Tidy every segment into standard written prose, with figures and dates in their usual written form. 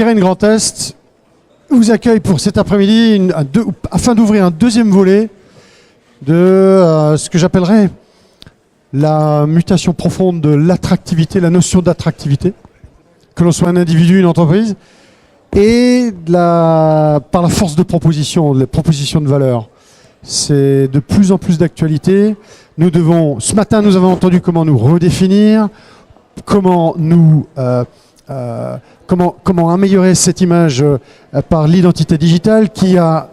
Sirène Grand Est vous accueille pour cet après-midi afin d'ouvrir un deuxième volet de ce que j'appellerais la mutation profonde de l'attractivité, la notion d'attractivité, que l'on soit un individu, une entreprise, et par la force de proposition, les propositions de valeur. C'est de plus en plus d'actualité. Ce matin, nous avons entendu comment nous redéfinir, comment améliorer cette image par l'identité digitale qui a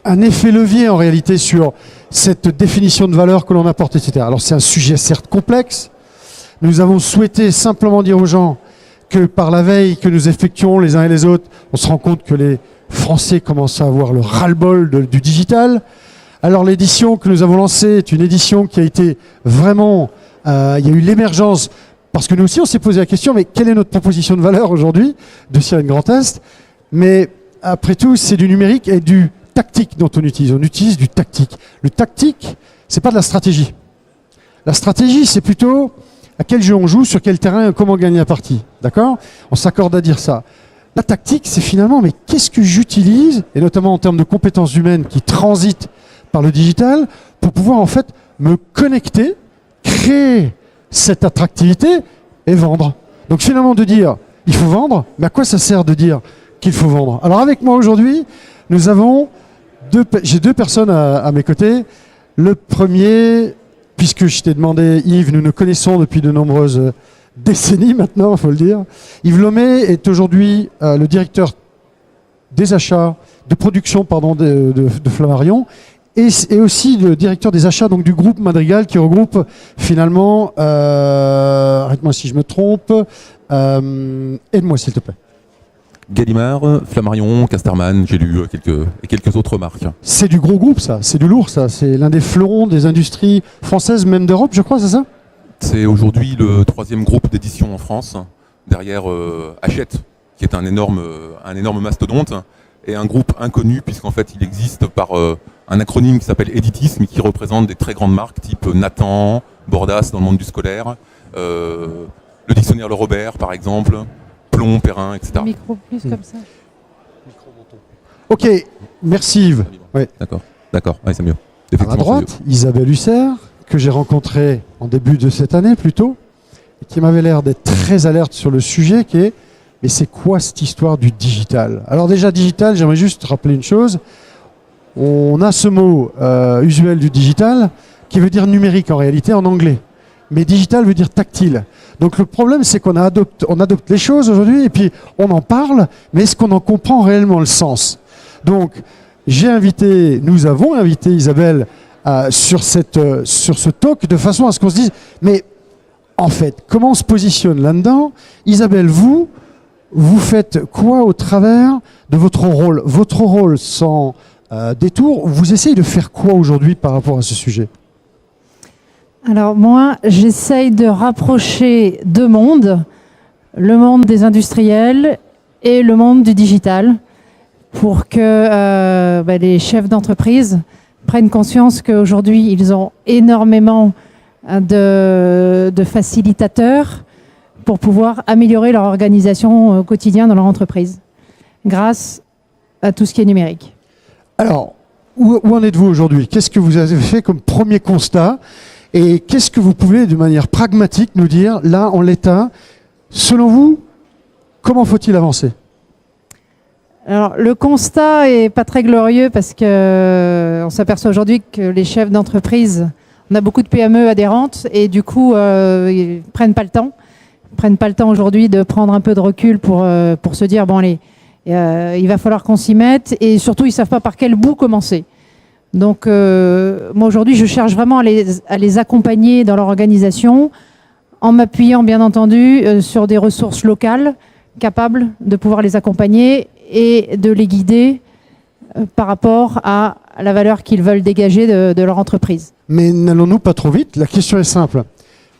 un effet levier en réalité sur cette définition de valeur que l'on apporte, etc. Alors c'est un sujet certes complexe. Nous avons souhaité simplement dire aux gens que par la veille que nous effectuons les uns et les autres, on se rend compte que les Français commencent à avoir le ras-le-bol du digital. Alors l'édition que nous avons lancée est une édition qui a été vraiment... il y a eu l'émergence, parce que nous aussi on s'est posé la question, mais quelle est notre proposition de valeur aujourd'hui de Sirène Grand Est? Mais après tout, c'est du numérique et du tactique dont on utilise. On utilise du tactique. Le tactique, c'est pas de la stratégie. La stratégie, c'est plutôt à quel jeu on joue, sur quel terrain, comment gagner la partie. D'accord? On s'accorde à dire ça. La tactique, c'est finalement, mais qu'est-ce que j'utilise, et notamment en termes de compétences humaines qui transitent par le digital, pour pouvoir en fait me connecter, créer cette attractivité et vendre. Donc finalement de dire, il faut vendre, mais à quoi ça sert de dire qu'il faut vendre? Alors avec moi aujourd'hui, nous avons j'ai deux personnes à mes côtés. Le premier, puisque je t'ai demandé, Yves, nous nous connaissons depuis de nombreuses décennies maintenant, il faut le dire. Yves Lomé est aujourd'hui le directeur des achats, de production de Flammarion, et aussi le directeur des achats donc, du groupe Madrigal qui regroupe finalement, arrête-moi si je me trompe, aide-moi s'il te plaît. Gallimard, Flammarion, Casterman, j'ai lu quelques autres marques. C'est du gros groupe ça, c'est du lourd ça, c'est l'un des fleurons des industries françaises, même d'Europe je crois, c'est ça? C'est aujourd'hui le 3e groupe d'édition en France, derrière Hachette, qui est un énorme mastodonte, et un groupe inconnu puisqu'en fait il existe par un acronyme qui s'appelle Editisme, qui représente des très grandes marques type Nathan, Bordas dans le monde du scolaire, le dictionnaire Le Robert par exemple, Plomb, Perrin, etc. Micro plus comme ça. Ok, merci Yves. Ouais. D'accord, ouais, c'est mieux. À ma droite, Isabelle Husser, que j'ai rencontrée en début de cette année plutôt, et qui m'avait l'air d'être très alerte sur le sujet qui est, mais c'est quoi cette histoire du digital? Alors déjà digital, j'aimerais juste rappeler une chose, on a ce mot usuel du digital qui veut dire numérique en réalité en anglais. Mais digital veut dire tactile. Donc le problème, c'est qu'on adopte les choses aujourd'hui et puis on en parle, mais est-ce qu'on en comprend réellement le sens? Donc nous avons invité Isabelle sur ce talk de façon à ce qu'on se dise, mais en fait, comment on se positionne là-dedans? Isabelle, vous faites quoi au travers de votre rôle? Votre rôle sans détour, vous essayez de faire quoi aujourd'hui par rapport à ce sujet? Alors moi, j'essaye de rapprocher deux mondes, le monde des industriels et le monde du digital, pour que les chefs d'entreprise prennent conscience qu'aujourd'hui, ils ont énormément de facilitateurs pour pouvoir améliorer leur organisation au quotidien dans leur entreprise, grâce à tout ce qui est numérique. Alors, où en êtes-vous aujourd'hui? Qu'est-ce que vous avez fait comme premier constat? Et qu'est-ce que vous pouvez, de manière pragmatique, nous dire, là, en l'état, selon vous, comment faut-il avancer? Alors, le constat est pas très glorieux parce que on s'aperçoit aujourd'hui que les chefs d'entreprise, on a beaucoup de PME adhérentes et du coup, ils prennent pas le temps. Ils prennent pas le temps aujourd'hui de prendre un peu de recul pour se dire, bon allez, il va falloir qu'on s'y mette et surtout, ils savent pas par quel bout commencer. Donc, moi aujourd'hui, je cherche vraiment à les accompagner dans leur organisation en m'appuyant, bien entendu, sur des ressources locales capables de pouvoir les accompagner et de les guider par rapport à la valeur qu'ils veulent dégager de leur entreprise. Mais n'allons-nous pas trop vite? La question est simple.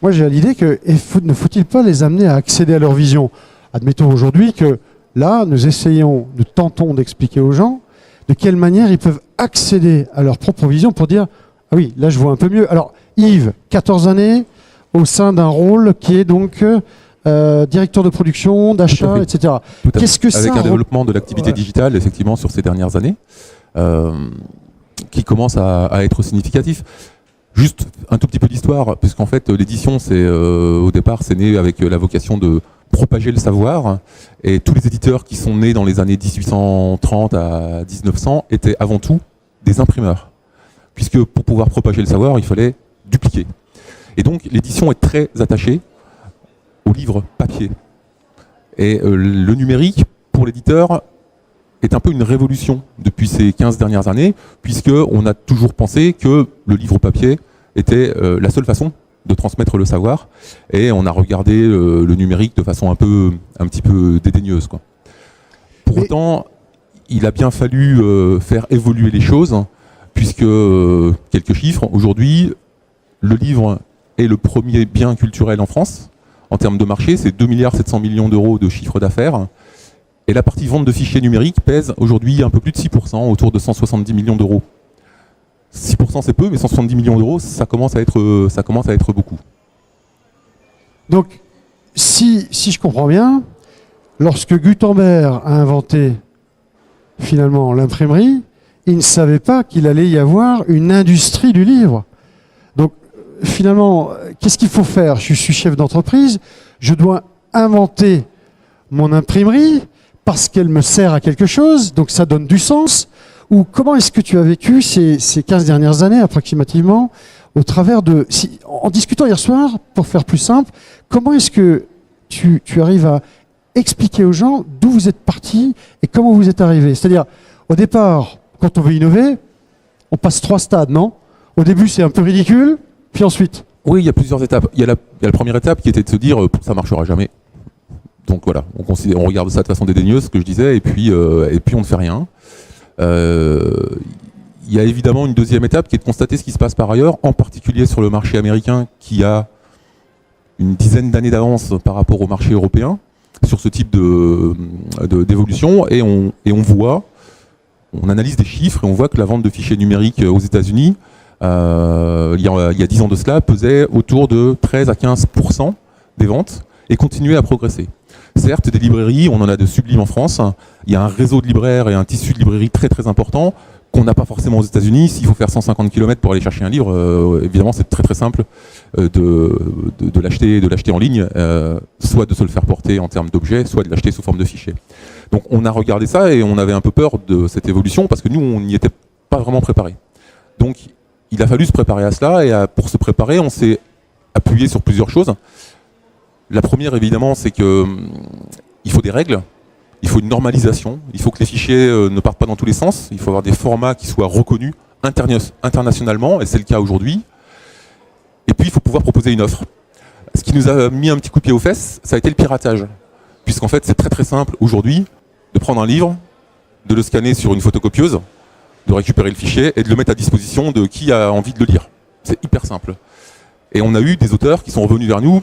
Moi, j'ai l'idée que ne faut-il pas les amener à accéder à leur vision? Admettons aujourd'hui que là, nous tentons d'expliquer aux gens de quelle manière ils peuvent accéder à leur propre vision pour dire « Ah oui, là je vois un peu mieux ». Alors Yves, 14 années, au sein d'un rôle qui est donc directeur de production, d'achat, etc. Tout à fait. Qu'est-ce que Avec ça un développement de l'activité digitale, effectivement, sur ces dernières années, qui commence à être significatif. Juste un tout petit peu d'histoire, puisqu'en fait, l'édition, au départ, c'est né avec la vocation de propager le savoir, et tous les éditeurs qui sont nés dans les années 1830 à 1900 étaient avant tout des imprimeurs, puisque pour pouvoir propager le savoir, il fallait dupliquer. Et donc l'édition est très attachée au livre papier. Et le numérique, pour l'éditeur, est un peu une révolution depuis ces 15 dernières années, puisqu'on a toujours pensé que le livre papier était la seule façon de transmettre le savoir, et on a regardé le numérique de façon un petit peu dédaigneuse, quoi. Pour autant, il a bien fallu faire évoluer les choses, puisque, quelques chiffres, aujourd'hui, le livre est le premier bien culturel en France. En termes de marché, c'est 2,7 milliards d'euros de chiffre d'affaires. Et la partie vente de fichiers numériques pèse aujourd'hui un peu plus de 6%, autour de 170 millions d'euros. 6% c'est peu, mais 170 millions d'euros, ça commence à être beaucoup. Donc, si je comprends bien, lorsque Gutenberg a inventé finalement l'imprimerie, il ne savait pas qu'il allait y avoir une industrie du livre. Donc, finalement, qu'est-ce qu'il faut faire? Je suis chef d'entreprise, je dois inventer mon imprimerie parce qu'elle me sert à quelque chose, donc ça donne du sens. Ou comment est-ce que tu as vécu ces 15 dernières années approximativement au travers de... en discutant hier soir, pour faire plus simple, comment est-ce que tu arrives à expliquer aux gens d'où vous êtes partis et comment vous êtes arrivés? C'est-à-dire, au départ, quand on veut innover, on passe 3 stades, non? Au début, c'est un peu ridicule, puis ensuite... Oui, il y a plusieurs étapes. Il y a la première étape qui était de se dire ça ne marchera jamais. Donc voilà, on regarde ça de façon dédaigneuse, ce que je disais, et puis on ne fait rien. Il y a évidemment une deuxième étape qui est de constater ce qui se passe par ailleurs, en particulier sur le marché américain qui a une dizaine d'années d'avance par rapport au marché européen sur ce type d'évolution, et on analyse des chiffres et on voit que la vente de fichiers numériques aux États-Unis, il y a 10 ans de cela, pesait autour de 13 à 15% des ventes et continuait à progresser. Certes, des librairies, on en a de sublimes en France. Il y a un réseau de libraires et un tissu de librairies très très important qu'on n'a pas forcément aux États-Unis. S'il faut faire 150 km pour aller chercher un livre, évidemment, c'est très très simple de l'acheter en ligne, soit de se le faire porter en termes d'objets, soit de l'acheter sous forme de fichier. Donc on a regardé ça et on avait un peu peur de cette évolution parce que nous, on n'y était pas vraiment préparés. Donc il a fallu se préparer à cela, et pour se préparer, on s'est appuyé sur plusieurs choses. La première, évidemment, c'est qu'il faut des règles, il faut une normalisation, il faut que les fichiers ne partent pas dans tous les sens, il faut avoir des formats qui soient reconnus internationalement, et c'est le cas aujourd'hui. Et puis, il faut pouvoir proposer une offre. Ce qui nous a mis un petit coup de pied aux fesses, ça a été le piratage. Puisqu'en fait, c'est très très simple aujourd'hui de prendre un livre, de le scanner sur une photocopieuse, de récupérer le fichier et de le mettre à disposition de qui a envie de le lire. C'est hyper simple. Et on a eu des auteurs qui sont revenus vers nous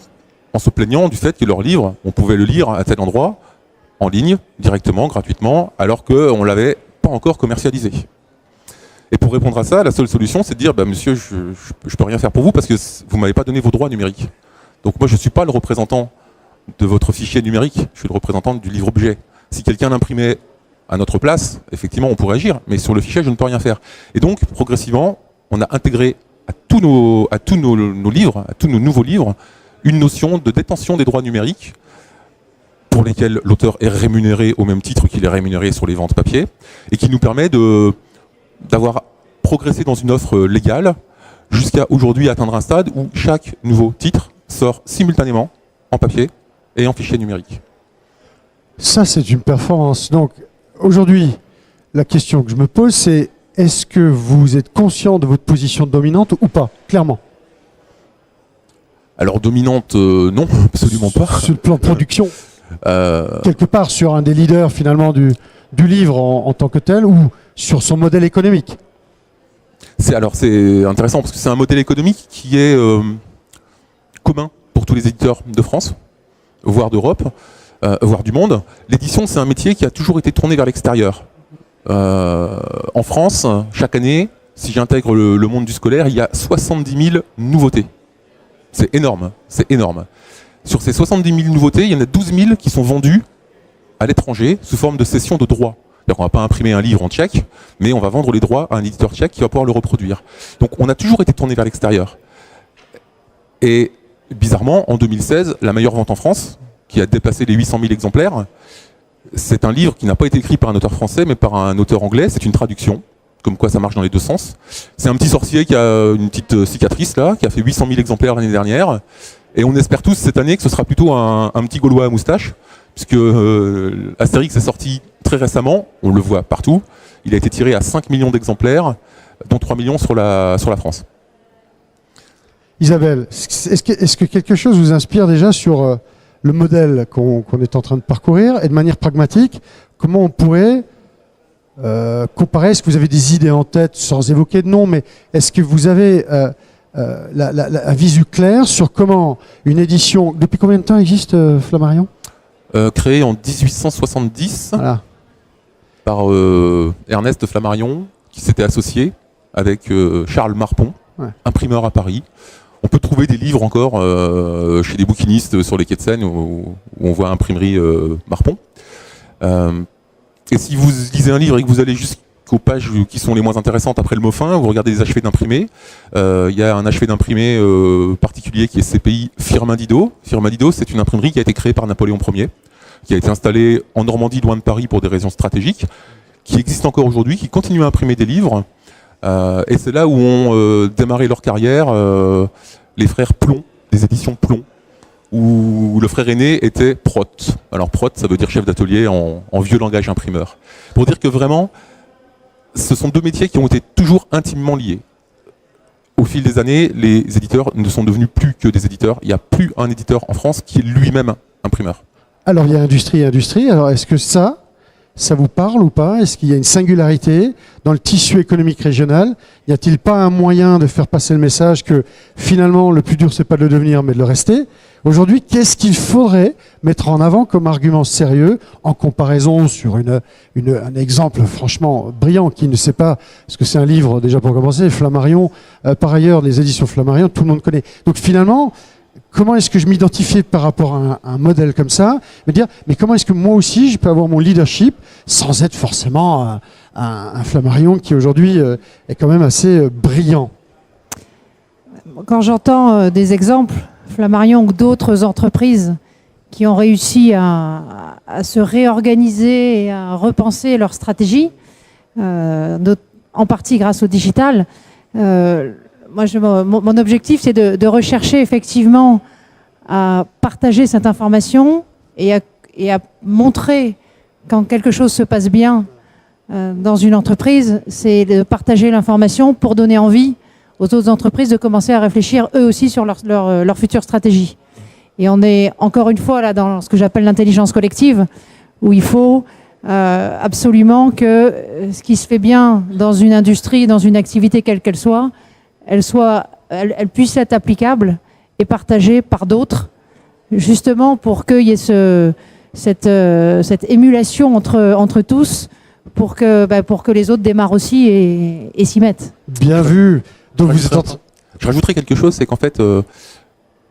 en se plaignant du fait que leur livre, on pouvait le lire à tel endroit, en ligne, directement, gratuitement, alors qu'on ne l'avait pas encore commercialisé. Et pour répondre à ça, la seule solution, c'est de dire, monsieur, je ne peux rien faire pour vous parce que vous ne m'avez pas donné vos droits numériques. Donc moi, je ne suis pas le représentant de votre fichier numérique, je suis le représentant du livre-objet. Si quelqu'un l'imprimait à notre place, effectivement, on pourrait agir, mais sur le fichier, je ne peux rien faire. Et donc, progressivement, on a intégré à tous nos livres, à tous nos nouveaux livres, une notion de détention des droits numériques pour lesquels l'auteur est rémunéré au même titre qu'il est rémunéré sur les ventes papier, et qui nous permet d'avoir progressé dans une offre légale jusqu'à aujourd'hui atteindre un stade où chaque nouveau titre sort simultanément en papier et en fichier numérique. Ça, c'est une performance. Donc, aujourd'hui, la question que je me pose, c'est est-ce que vous êtes conscient de votre position dominante ou pas, clairement? Alors dominante, non, absolument pas. Sur le plan production, quelque part sur un des leaders finalement du livre en tant que tel, ou sur son modèle économique? C'est intéressant parce que c'est un modèle économique qui est commun pour tous les éditeurs de France, voire d'Europe, voire du monde. L'édition, c'est un métier qui a toujours été tourné vers l'extérieur. En France, chaque année, si j'intègre le monde du scolaire, il y a 70 000 nouveautés. C'est énorme, c'est énorme. Sur ces 70 000 nouveautés, il y en a 12 000 qui sont vendues à l'étranger sous forme de cession de droits. C'est-à-dire qu'on ne va pas imprimer un livre en tchèque, mais on va vendre les droits à un éditeur tchèque qui va pouvoir le reproduire. Donc on a toujours été tourné vers l'extérieur. Et bizarrement, en 2016, la meilleure vente en France, qui a dépassé les 800 000 exemplaires, c'est un livre qui n'a pas été écrit par un auteur français, mais par un auteur anglais. C'est une traduction, comme quoi ça marche dans les deux sens. C'est un petit sorcier qui a une petite cicatrice là, qui a fait 800 000 exemplaires l'année dernière. Et on espère tous cette année que ce sera plutôt un petit Gaulois à moustache, puisque Astérix est sorti très récemment, on le voit partout. Il a été tiré à 5 millions d'exemplaires, dont 3 millions sur la France. Isabelle, est-ce que quelque chose vous inspire déjà sur le modèle qu'on est en train de parcourir, et de manière pragmatique, comment on pourrait comparer? Est-ce que vous avez des idées en tête, sans évoquer de nom, mais est-ce que vous avez un visu clair sur comment une édition... Depuis combien de temps existe Flammarion? Créé en 1870 voilà. Par Ernest Flammarion, qui s'était associé avec Charles Marpon, ouais, imprimeur à Paris. On peut trouver des livres encore chez des bouquinistes sur les quais de Seine où on voit imprimerie Marpon. Et si vous lisez un livre et que vous allez jusqu'aux pages qui sont les moins intéressantes après le mot fin, vous regardez les achevés d'imprimés. Il y a un achevé d'imprimé particulier qui est CPI Firmin Didot. Firmin Didot, c'est une imprimerie qui a été créée par Napoléon Ier, qui a été installée en Normandie, loin de Paris, pour des raisons stratégiques, qui existe encore aujourd'hui, qui continue à imprimer des livres. Et c'est là où ont démarré leur carrière les frères Plon, des éditions Plon, où le frère aîné était Prote. Alors Prote, ça veut dire chef d'atelier en vieux langage imprimeur. Pour dire que vraiment, ce sont deux métiers qui ont été toujours intimement liés. Au fil des années, les éditeurs ne sont devenus plus que des éditeurs. Il n'y a plus un éditeur en France qui est lui-même imprimeur. Alors il y a industrie et industrie. Alors est-ce que ça vous parle ou pas? Est-ce qu'il y a une singularité dans le tissu économique régional? Y a-t-il pas un moyen de faire passer le message que finalement le plus dur c'est pas de le devenir mais de le rester? Aujourd'hui, qu'est-ce qu'il faudrait mettre en avant comme argument sérieux en comparaison sur un exemple franchement brillant qui ne sait pas, parce que c'est un livre déjà pour commencer, Flammarion, par ailleurs les éditions Flammarion, tout le monde connaît. Donc finalement, comment est-ce que je m'identifie par rapport à un modèle comme ça? Me dire, mais comment est-ce que moi aussi je peux avoir mon leadership sans être forcément un Flammarion qui aujourd'hui est quand même assez brillant? Quand j'entends des exemples, Flammarion ou d'autres entreprises qui ont réussi à se réorganiser et à repenser leur stratégie, en partie grâce au digital, mon objectif, c'est de rechercher effectivement à partager cette information et à montrer quand quelque chose se passe bien dans une entreprise, c'est de partager l'information pour donner envie aux autres entreprises de commencer à réfléchir eux aussi sur leur future stratégie. Et on est encore une fois là dans ce que j'appelle l'intelligence collective, où il faut absolument que ce qui se fait bien dans une industrie, dans une activité quelle qu'elle soit, elle puisse être applicable et partagée par d'autres, justement pour qu'il y ait cette émulation entre tous, pour que les autres démarrent aussi et s'y mettent. Bien vu. Donc je rajouterais quelque chose, c'est qu'en fait,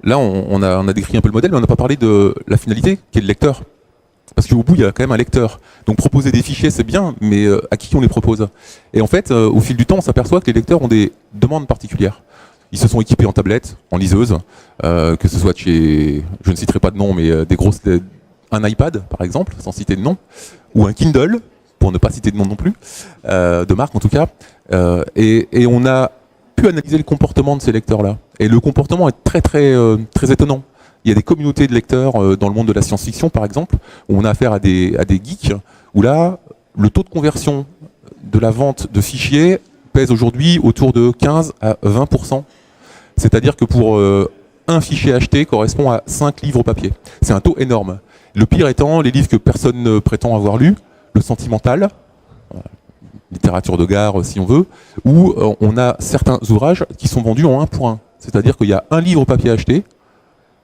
là on a décrit un peu le modèle, mais on n'a pas parlé de la finalité, qui est le lecteur. Parce qu'au bout, il y a quand même un lecteur. Donc proposer des fichiers, c'est bien, mais à qui on les propose? Et en fait, au fil du temps, on s'aperçoit que les lecteurs ont des demandes particulières. Ils se sont équipés en tablettes, en liseuses, que ce soit chez, je ne citerai pas de nom, mais un iPad, par exemple, sans citer de nom, ou un Kindle, pour ne pas citer de nom non plus, de marque en tout cas. Et on a pu analyser le comportement de ces lecteurs-là. Et le comportement est très étonnant. Il y a des communautés de lecteurs dans le monde de la science-fiction, par exemple, où on a affaire à des geeks, où là, le taux de conversion de la vente de fichiers pèse aujourd'hui autour de 15 à 20%. C'est-à-dire que pour un fichier acheté correspond à 5 livres papier. C'est un taux énorme. Le pire étant les livres que personne ne prétend avoir lus, le sentimental, littérature de gare si on veut, où on a certains ouvrages qui sont vendus en 1 pour 1. C'est-à-dire qu'il y a un livre papier acheté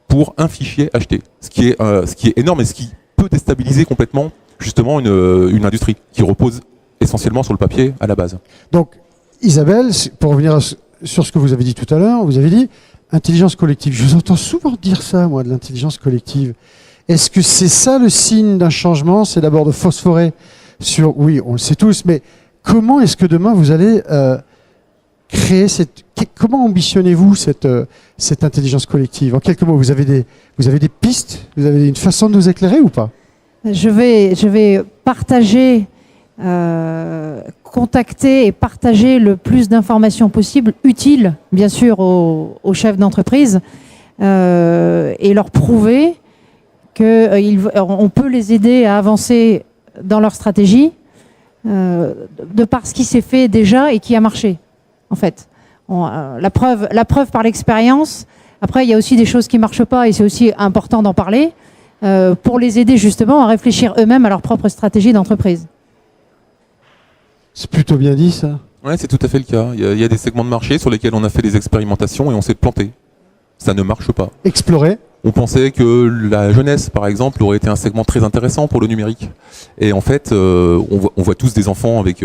pour un fichier acheté. Ce qui est énorme et ce qui peut déstabiliser complètement justement une industrie qui repose essentiellement sur le papier à la base. Donc Isabelle, pour revenir sur ce que vous avez dit tout à l'heure, vous avez dit Intelligence collective. Je vous entends souvent dire ça, moi, de l'intelligence collective. Est-ce que c'est ça le signe d'un changement? C'est d'abord de phosphorer sur... Oui, on le sait tous, mais comment est-ce que demain vous allez créer cette... Comment ambitionnez-vous cette intelligence collective? En quelques mots, vous avez des pistes? Vous avez une façon de nous éclairer ou pas? Je vais partager, contacter et partager le plus d'informations possible, utiles bien sûr aux chefs d'entreprise, et leur prouver qu'on peut les aider à avancer dans leur stratégie de par ce qui s'est fait déjà et qui a marché, en fait. La preuve par l'expérience. Après, il y a aussi des choses qui ne marchent pas et c'est aussi important d'en parler. Pour les aider justement à réfléchir eux-mêmes à leur propre stratégie d'entreprise. C'est plutôt bien dit ça. Ouais, c'est tout à fait le cas. Il y a des segments de marché sur lesquels on a fait des expérimentations et on s'est planté. Ça ne marche pas. Explorer. On pensait que la jeunesse, par exemple, aurait été un segment très intéressant pour le numérique. Et en fait, on voit tous des enfants avec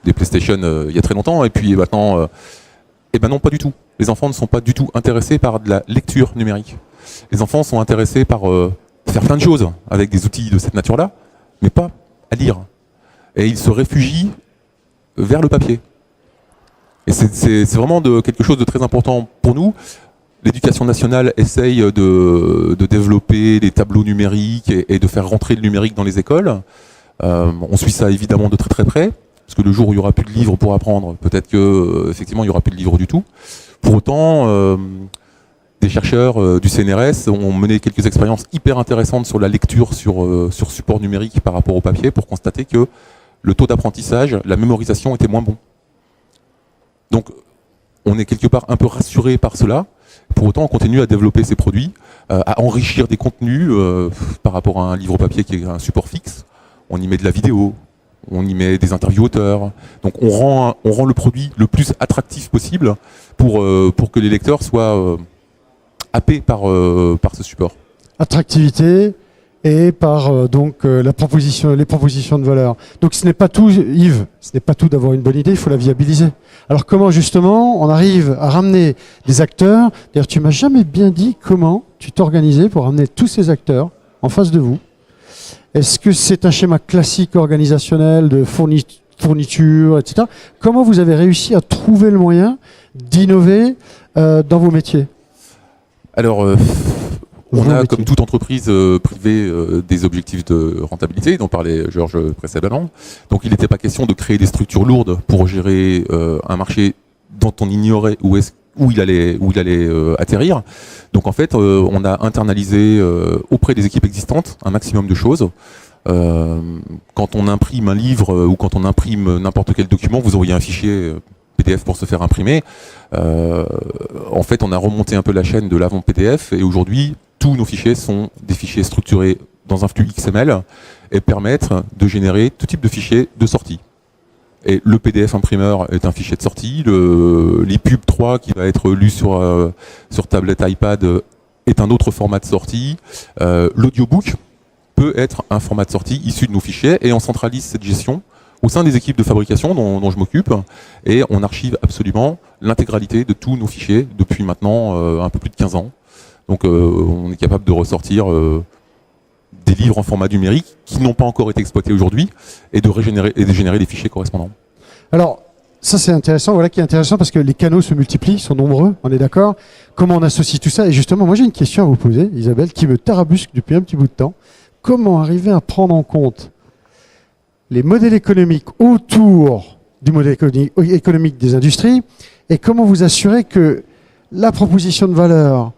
des PlayStation il y a très longtemps, et puis maintenant, non, pas du tout. Les enfants ne sont pas du tout intéressés par de la lecture numérique. Les enfants sont intéressés par faire plein de choses avec des outils de cette nature-là, mais pas à lire. Et ils se réfugient vers le papier. Et c'est vraiment quelque chose de très important pour nous. L'éducation nationale essaye de développer des tableaux numériques et de faire rentrer le numérique dans les écoles. On suit ça évidemment de très très près, parce que le jour où il n'y aura plus de livres pour apprendre, peut-être qu'effectivement il n'y aura plus de livres du tout. Pour autant, des chercheurs du CNRS ont mené quelques expériences hyper intéressantes sur la lecture sur support numérique par rapport au papier pour constater que le taux d'apprentissage, la mémorisation était moins bon. Donc on est quelque part un peu rassuré par cela. Pour autant, on continue à développer ces produits, à enrichir des contenus par rapport à un livre papier qui est un support fixe. On y met de la vidéo, on y met des interviews auteurs. Donc on rend le produit le plus attractif possible pour que les lecteurs soient happés par ce support. Attractivité et par les propositions de valeur. Donc ce n'est pas tout, Yves, ce n'est pas tout d'avoir une bonne idée, il faut la viabiliser. Alors comment justement on arrive à ramener des acteurs? D'ailleurs tu m'as jamais bien dit comment tu t'organisais pour ramener tous ces acteurs en face de vous. Est-ce que c'est un schéma classique organisationnel de fourniture, etc. Comment vous avez réussi à trouver le moyen d'innover dans vos métiers? Alors, on a, comme toute entreprise privée, des objectifs de rentabilité dont parlait Georges précédemment. Donc il n'était pas question de créer des structures lourdes pour gérer un marché dont on ignorait où il allait atterrir. Donc en fait, on a internalisé auprès des équipes existantes un maximum de choses. Quand on imprime un livre ou quand on imprime n'importe quel document, vous envoyez un fichier PDF pour se faire imprimer. En fait, on a remonté un peu la chaîne de l'avant PDF et aujourd'hui, tous nos fichiers sont des fichiers structurés dans un flux XML et permettent de générer tout type de fichiers de sortie. Et le PDF imprimeur est un fichier de sortie, l'ePub 3 qui va être lu sur tablette iPad est un autre format de sortie, l'audiobook peut être un format de sortie issu de nos fichiers et on centralise cette gestion au sein des équipes de fabrication dont je m'occupe et on archive absolument l'intégralité de tous nos fichiers depuis maintenant un peu plus de 15 ans. Donc on est capable de ressortir des livres en format numérique qui n'ont pas encore été exploités aujourd'hui et de générer des fichiers correspondants. Alors, ça c'est intéressant, voilà qui est intéressant parce que les canaux se multiplient, sont nombreux, on est d'accord. Comment on associe tout ça? Et justement, moi j'ai une question à vous poser, Isabelle, qui me tarabusque depuis un petit bout de temps. Comment arriver à prendre en compte les modèles économiques autour du modèle économique des industries et comment vous assurer que la proposition de valeur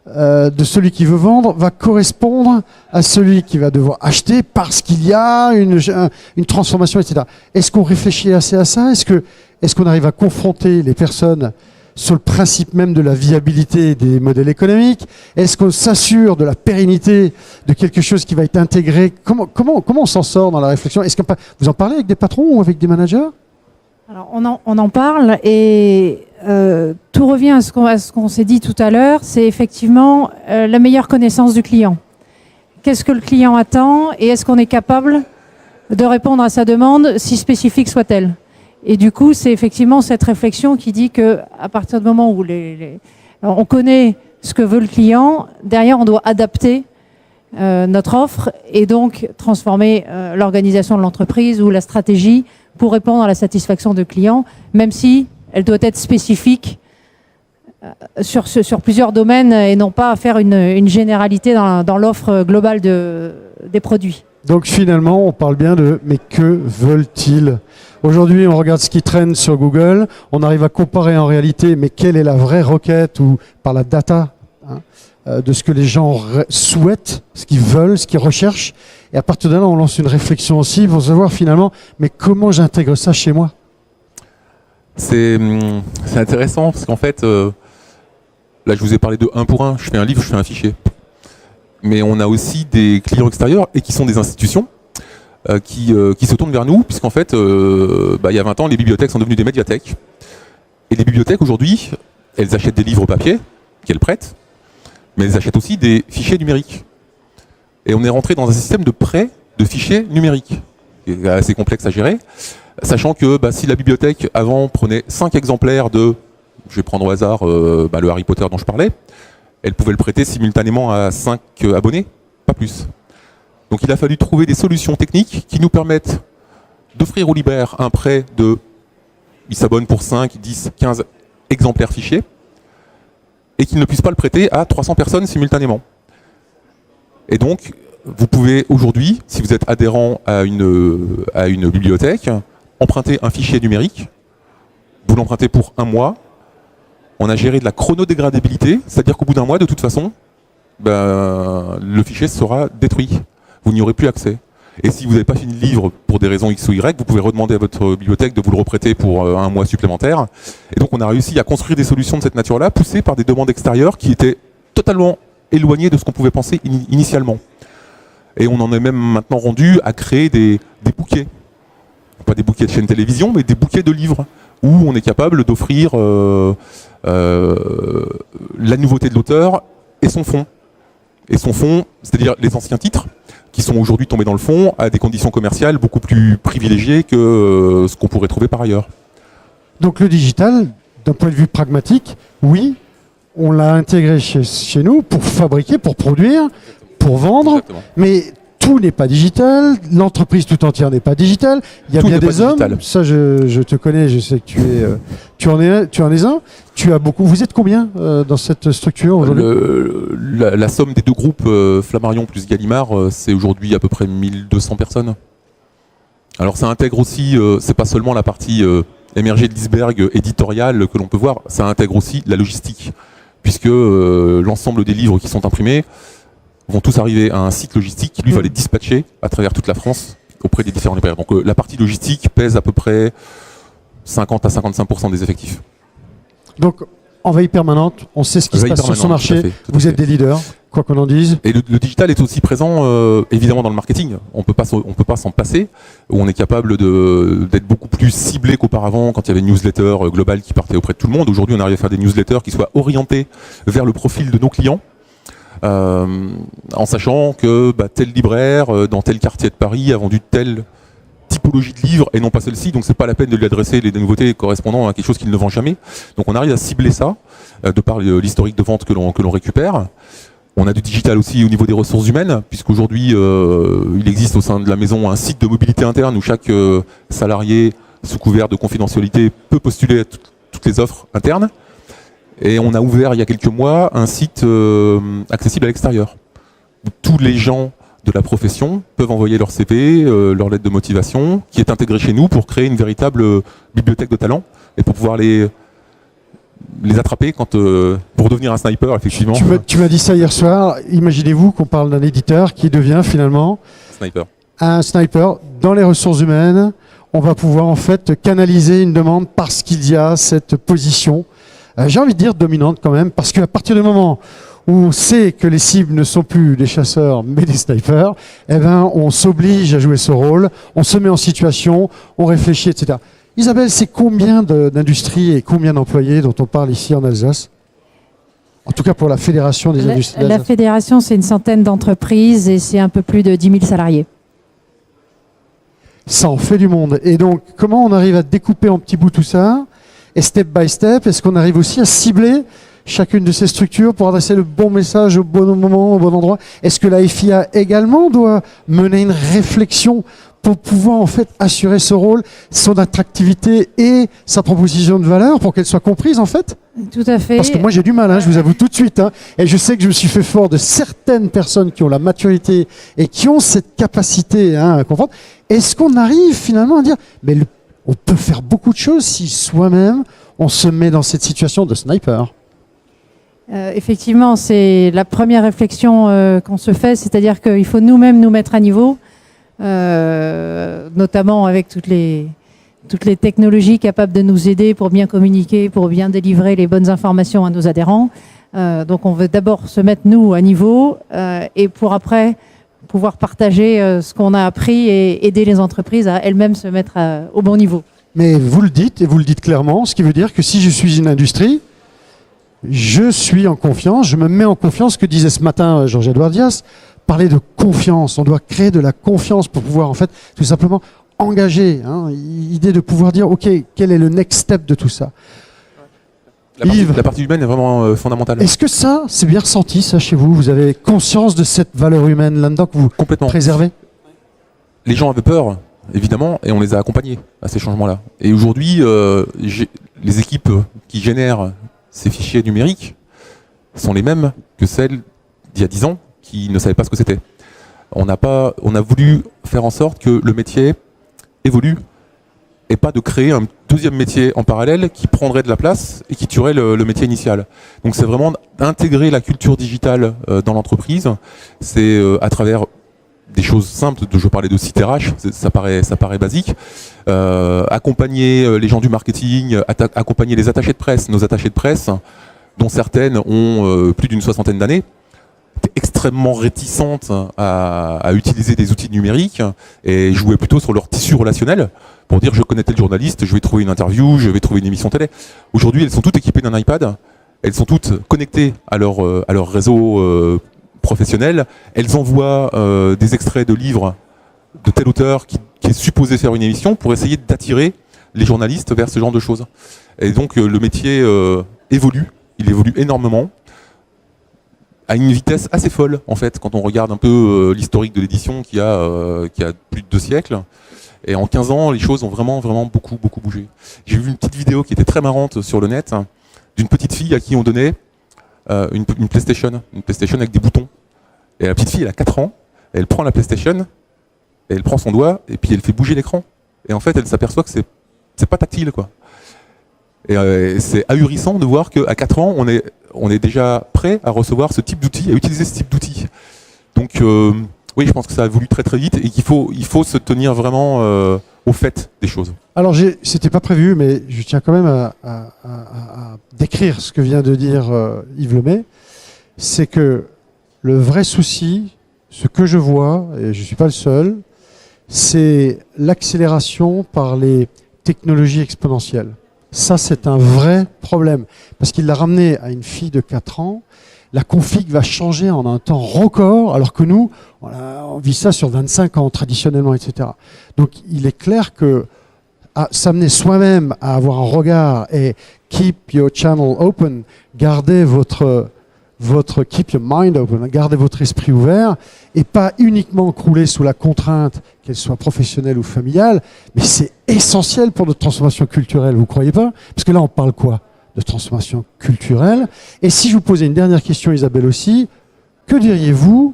de celui qui veut vendre va correspondre à celui qui va devoir acheter parce qu'il y a une transformation, etc. Est-ce qu'on réfléchit assez à ça? Est-ce qu'on arrive à confronter les personnes sur le principe même de la viabilité des modèles économiques? Est-ce qu'on s'assure de la pérennité de quelque chose qui va être intégré? Comment on s'en sort dans la réflexion? Est-ce que vous en parlez avec des patrons ou avec des managers? Alors on en parle et tout revient à ce qu'on s'est dit tout à l'heure, c'est effectivement la meilleure connaissance du client. Qu'est-ce que le client attend et est-ce qu'on est capable de répondre à sa demande, si spécifique soit-elle? Et du coup, c'est effectivement cette réflexion qui dit que à partir du moment où Alors, on connaît ce que veut le client. Derrière, on doit adapter notre offre et donc transformer l'organisation de l'entreprise ou la stratégie pour répondre à la satisfaction de clients, même si elle doit être spécifique sur plusieurs domaines et non pas faire une généralité dans l'offre globale des produits. Donc finalement, on parle bien de « mais que veulent-ils » Aujourd'hui, on regarde ce qui traîne sur Google, on arrive à comparer en réalité, mais quelle est la vraie requête ou par la data de ce que les gens souhaitent, ce qu'ils veulent, ce qu'ils recherchent. Et à partir de là, on lance une réflexion aussi pour savoir finalement, mais comment j'intègre ça chez moi? C'est intéressant parce qu'en fait, là je vous ai parlé de 1 pour 1, je fais un livre, je fais un fichier. Mais on a aussi des clients extérieurs et qui sont des institutions qui se tournent vers nous, puisqu'en fait, il y a 20 ans, les bibliothèques sont devenues des médiathèques. Et les bibliothèques aujourd'hui, elles achètent des livres papier qu'elles prêtent, mais elles achètent aussi des fichiers numériques. Et on est rentré dans un système de prêt de fichiers numériques, qui est assez complexe à gérer, sachant que si la bibliothèque avant prenait 5 exemplaires de, je vais prendre au hasard le Harry Potter dont je parlais, elle pouvait le prêter simultanément à 5 abonnés, pas plus. Donc il a fallu trouver des solutions techniques qui nous permettent d'offrir aux libraires un prêt de, ils s'abonnent pour 5, 10, 15 exemplaires fichiers, et qu'ils ne puissent pas le prêter à 300 personnes simultanément. Et donc, vous pouvez aujourd'hui, si vous êtes adhérent à une bibliothèque, emprunter un fichier numérique, vous l'empruntez pour 1 mois, on a géré de la chronodégradabilité, c'est-à-dire qu'au bout d'1 mois, de toute façon, le fichier sera détruit, vous n'y aurez plus accès. Et si vous n'avez pas fini le livre pour des raisons X ou Y, vous pouvez redemander à votre bibliothèque de vous le reprêter pour 1 mois supplémentaire. Et donc on a réussi à construire des solutions de cette nature-là, poussées par des demandes extérieures qui étaient totalement éloignées de ce qu'on pouvait penser initialement. Et on en est même maintenant rendu à créer des bouquets. Pas des bouquets de chaînes télévision, mais des bouquets de livres, où on est capable d'offrir la nouveauté de l'auteur et son fond. Et son fond, c'est-à-dire les anciens titres, qui sont aujourd'hui tombés dans le fond à des conditions commerciales beaucoup plus privilégiées que ce qu'on pourrait trouver par ailleurs. Donc le digital, d'un point de vue pragmatique, oui, on l'a intégré chez nous pour fabriquer, pour produire, pour vendre, Exactement. mais tout n'est pas digital, l'entreprise tout entière n'est pas digitale, il y a Tout bien n'est pas des hommes, digital. ça je te connais, je sais que tu en es un, tu as beaucoup, vous êtes combien dans cette structure aujourd'hui? La somme des 2 groupes, Flammarion plus Gallimard, c'est aujourd'hui à peu près 1200 personnes. Alors ça intègre aussi, c'est pas seulement la partie émergée de l'iceberg éditoriale que l'on peut voir, ça intègre aussi la logistique, puisque l'ensemble des livres qui sont imprimés vont tous arriver à un site logistique qui lui va les dispatcher à travers toute la France auprès des différents libraires. Donc la partie logistique pèse à peu près 50 à 55% des effectifs. Donc en veille permanente, on sait ce qui se passe sur son marché, vous êtes des leaders, quoi qu'on en dise. Et le digital est aussi présent évidemment dans le marketing. On peut pas s'en passer. Où on est capable d'être beaucoup plus ciblé qu'auparavant quand il y avait une newsletter globale qui partait auprès de tout le monde. Aujourd'hui, on arrive à faire des newsletters qui soient orientés vers le profil de nos clients. En sachant que tel libraire dans tel quartier de Paris a vendu telle typologie de livres et non pas celle-ci, donc c'est pas la peine de lui adresser les nouveautés correspondant à quelque chose qu'il ne vend jamais. Donc on arrive à cibler ça de par l'historique de vente que l'on récupère. On a du digital aussi au niveau des ressources humaines, puisqu'aujourd'hui il existe au sein de la maison un site de mobilité interne où chaque salarié, sous couvert de confidentialité, peut postuler à toutes les offres internes. Et on a ouvert il y a quelques mois un site accessible à l'extérieur, où tous les gens de la profession peuvent envoyer leur CV, leur lettre de motivation, qui est intégrée chez nous pour créer une véritable bibliothèque de talents et pour pouvoir les attraper pour devenir un sniper, effectivement. Tu m'as dit ça hier soir, imaginez-vous qu'on parle d'un éditeur qui devient finalement Sniper. Un sniper dans les ressources humaines. On va pouvoir en fait canaliser une demande parce qu'il y a cette position. J'ai envie de dire dominante quand même, parce qu'à partir du moment où on sait que les cibles ne sont plus des chasseurs mais des snipers, eh ben, on s'oblige à jouer ce rôle, on se met en situation, on réfléchit, etc. Isabelle, c'est combien d'industries et combien d'employés dont on parle ici en Alsace? En tout cas pour la Fédération des industries d'Alsace. La fédération, c'est une centaine d'entreprises et c'est un peu plus de 10 000 salariés. Ça en fait du monde. Et donc, comment on arrive à découper en petits bouts tout ça? Et step by step, est-ce qu'on arrive aussi à cibler chacune de ces structures pour adresser le bon message au bon moment, au bon endroit? Est-ce que la FIA également doit mener une réflexion pour pouvoir en fait assurer ce rôle, son attractivité et sa proposition de valeur pour qu'elle soit comprise en fait? Tout à fait. Parce que moi j'ai du mal, je vous avoue tout de suite, et je sais que je me suis fait fort de certaines personnes qui ont la maturité et qui ont cette capacité à comprendre. Est-ce qu'on arrive finalement à dire, mais on peut faire beaucoup de choses si soi-même on se met dans cette situation de sniper? Effectivement, c'est la première réflexion qu'on se fait, c'est-à-dire qu'il faut nous-mêmes nous mettre à niveau, notamment avec toutes les technologies capables de nous aider pour bien communiquer, pour bien délivrer les bonnes informations à nos adhérents. Donc on veut d'abord se mettre nous à niveau et pour après pouvoir partager ce qu'on a appris et aider les entreprises à elles-mêmes se mettre au bon niveau. Mais vous le dites, et vous le dites clairement, ce qui veut dire que si je suis une industrie, je suis en confiance, je me mets en confiance. Ce que disait ce matin Georges-Édouard Dias, parler de confiance. On doit créer de la confiance pour pouvoir en fait tout simplement engager. Idée de pouvoir dire, ok, quel est le next step de tout ça? La partie humaine est vraiment fondamentale. Est-ce que ça, c'est bien ressenti ça chez vous? Vous avez conscience de cette valeur humaine là-dedans que vous préservez? Les gens avaient peur, évidemment, et on les a accompagnés à ces changements-là. Et aujourd'hui, les équipes qui génèrent ces fichiers numériques sont les mêmes que celles d'il y a 10 ans qui ne savaient pas ce que c'était. On a voulu faire en sorte que le métier évolue et pas de créer un deuxième métier en parallèle qui prendrait de la place et qui tuerait le métier initial. Donc c'est vraiment d'intégrer la culture digitale dans l'entreprise. C'est à travers des choses simples, je parlais de site RH, ça paraît basique. Accompagner les gens du marketing, accompagner les attachés de presse, nos attachés de presse, dont certaines ont plus d'une 60aine d'années, extrêmement réticentes à utiliser des outils numériques et jouaient plutôt sur leur tissu relationnel pour dire je connais tel journaliste, je vais trouver une interview, je vais trouver une émission télé. Aujourd'hui, elles sont toutes équipées d'un iPad, elles sont toutes connectées à leur réseau professionnel, elles envoient des extraits de livres de tel auteur qui est supposé faire une émission pour essayer d'attirer les journalistes vers ce genre de choses. Et donc le métier évolue, il évolue énormément, à une vitesse assez folle en fait, quand on regarde un peu l'historique de l'édition qui a plus de 2 siècles. Et en 15 ans, les choses ont vraiment beaucoup bougé. J'ai vu une petite vidéo qui était très marrante sur le net, d'une petite fille à qui on donnait une PlayStation avec des boutons. Et la petite fille, elle a 4 ans, elle prend la PlayStation, et elle prend son doigt, et puis elle fait bouger l'écran. Et en fait, elle s'aperçoit que c'est pas tactile, quoi. Et c'est ahurissant de voir qu'à 4 ans, on est déjà prêt à recevoir ce type d'outils, à utiliser ce type d'outils. Donc oui, je pense que ça a évolué très vite et qu'il faut se tenir vraiment au fait des choses. Alors, c'était pas prévu, mais je tiens quand même à décrire ce que vient de dire Yves Lemay. C'est que le vrai souci, ce que je vois, et je ne suis pas le seul, c'est l'accélération par les technologies exponentielles. Ça, c'est un vrai problème, parce qu'il l'a ramené à une fille de 4 ans. La config va changer en un temps record, alors que nous, on vit ça sur 25 ans traditionnellement, etc. Donc il est clair que s'amener soi-même à avoir un regard et keep your channel open, garder keep your mind open, gardez votre esprit ouvert et pas uniquement crouler sous la contrainte, qu'elle soit professionnelle ou familiale, mais c'est essentiel pour notre transformation culturelle, vous croyez pas? Parce que là, on parle quoi? De transformation culturelle. Et si je vous posais une dernière question, Isabelle aussi, que diriez-vous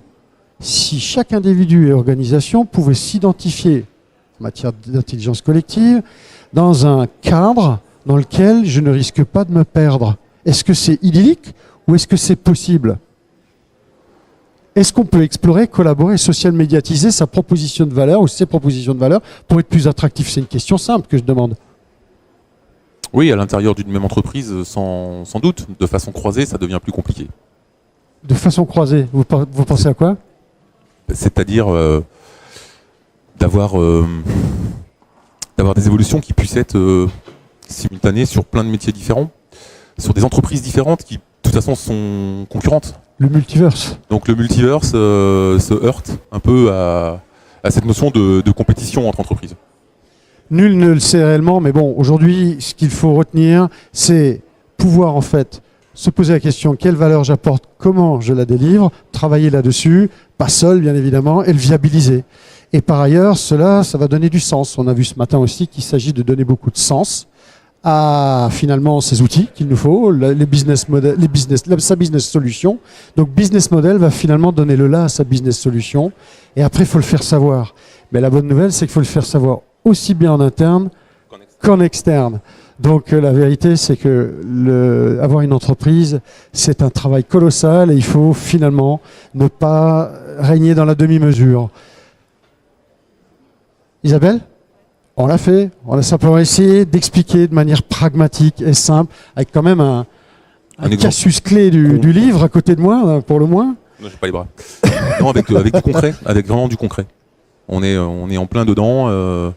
si chaque individu et organisation pouvait s'identifier en matière d'intelligence collective dans un cadre dans lequel je ne risque pas de me perdre? Est-ce que c'est idyllique ou est-ce que c'est possible? Est-ce qu'on peut explorer, collaborer, social médiatiser sa proposition de valeur ou ses propositions de valeur pour être plus attractif? C'est une question simple que je demande. Oui, à l'intérieur d'une même entreprise, sans doute. De façon croisée, ça devient plus compliqué. De façon croisée, vous pensez à quoi? C'est-à-dire d'avoir des évolutions qui puissent être simultanées sur plein de métiers différents, sur des entreprises différentes qui, de toute façon, sont concurrentes. Le multiverse. Donc le multiverse se heurte un peu à cette notion de compétition entre entreprises. Nul ne le sait réellement, mais bon, aujourd'hui, ce qu'il faut retenir, c'est pouvoir en fait se poser la question quelle valeur j'apporte, comment je la délivre, travailler là-dessus, pas seul bien évidemment, et le viabiliser. Et par ailleurs, ça va donner du sens. On a vu ce matin aussi qu'il s'agit de donner beaucoup de sens à finalement ces outils qu'il nous faut, les business models, sa business solution. Donc business model va finalement donner le là à sa business solution. Et après, il faut le faire savoir. Mais la bonne nouvelle, c'est qu'il faut le faire savoir aussi bien en interne qu'en externe. Donc la vérité, c'est que avoir une entreprise, c'est un travail colossal et il faut finalement ne pas régner dans la demi-mesure. Isabelle ? On l'a fait, on a simplement essayé d'expliquer de manière pragmatique et simple, avec quand même un casus clé du livre à côté de moi, pour le moins. Non, j'ai pas les bras. Non, avec du concret, avec vraiment du concret. On est en plein dedans.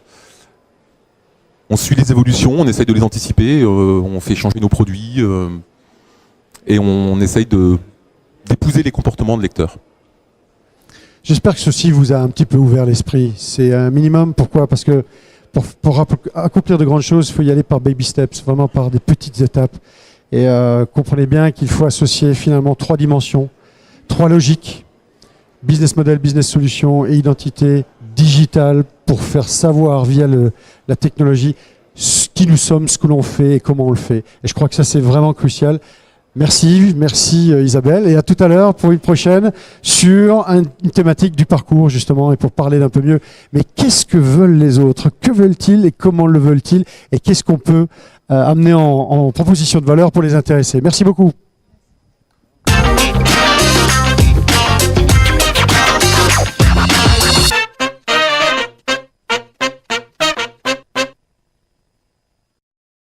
On suit les évolutions, on essaye de les anticiper, on fait changer nos produits et on essaye d'épouser les comportements de lecteurs. J'espère que ceci vous a un petit peu ouvert l'esprit. C'est un minimum. Pourquoi ? Parce que pour accomplir de grandes choses, il faut y aller par baby steps, vraiment par des petites étapes. Et comprenez bien qu'il faut associer finalement 3 dimensions, 3 logiques, business model, business solution et identité digitale pour faire savoir via la technologie qui nous sommes, ce que l'on fait et comment on le fait. Et je crois que ça, c'est vraiment crucial. Merci Isabelle, et à tout à l'heure pour une prochaine sur une thématique du parcours justement et pour parler d'un peu mieux. Mais qu'est-ce que veulent les autres ? Que veulent-ils et comment le veulent-ils ? Et qu'est-ce qu'on peut amener en proposition de valeur pour les intéresser ? Merci beaucoup.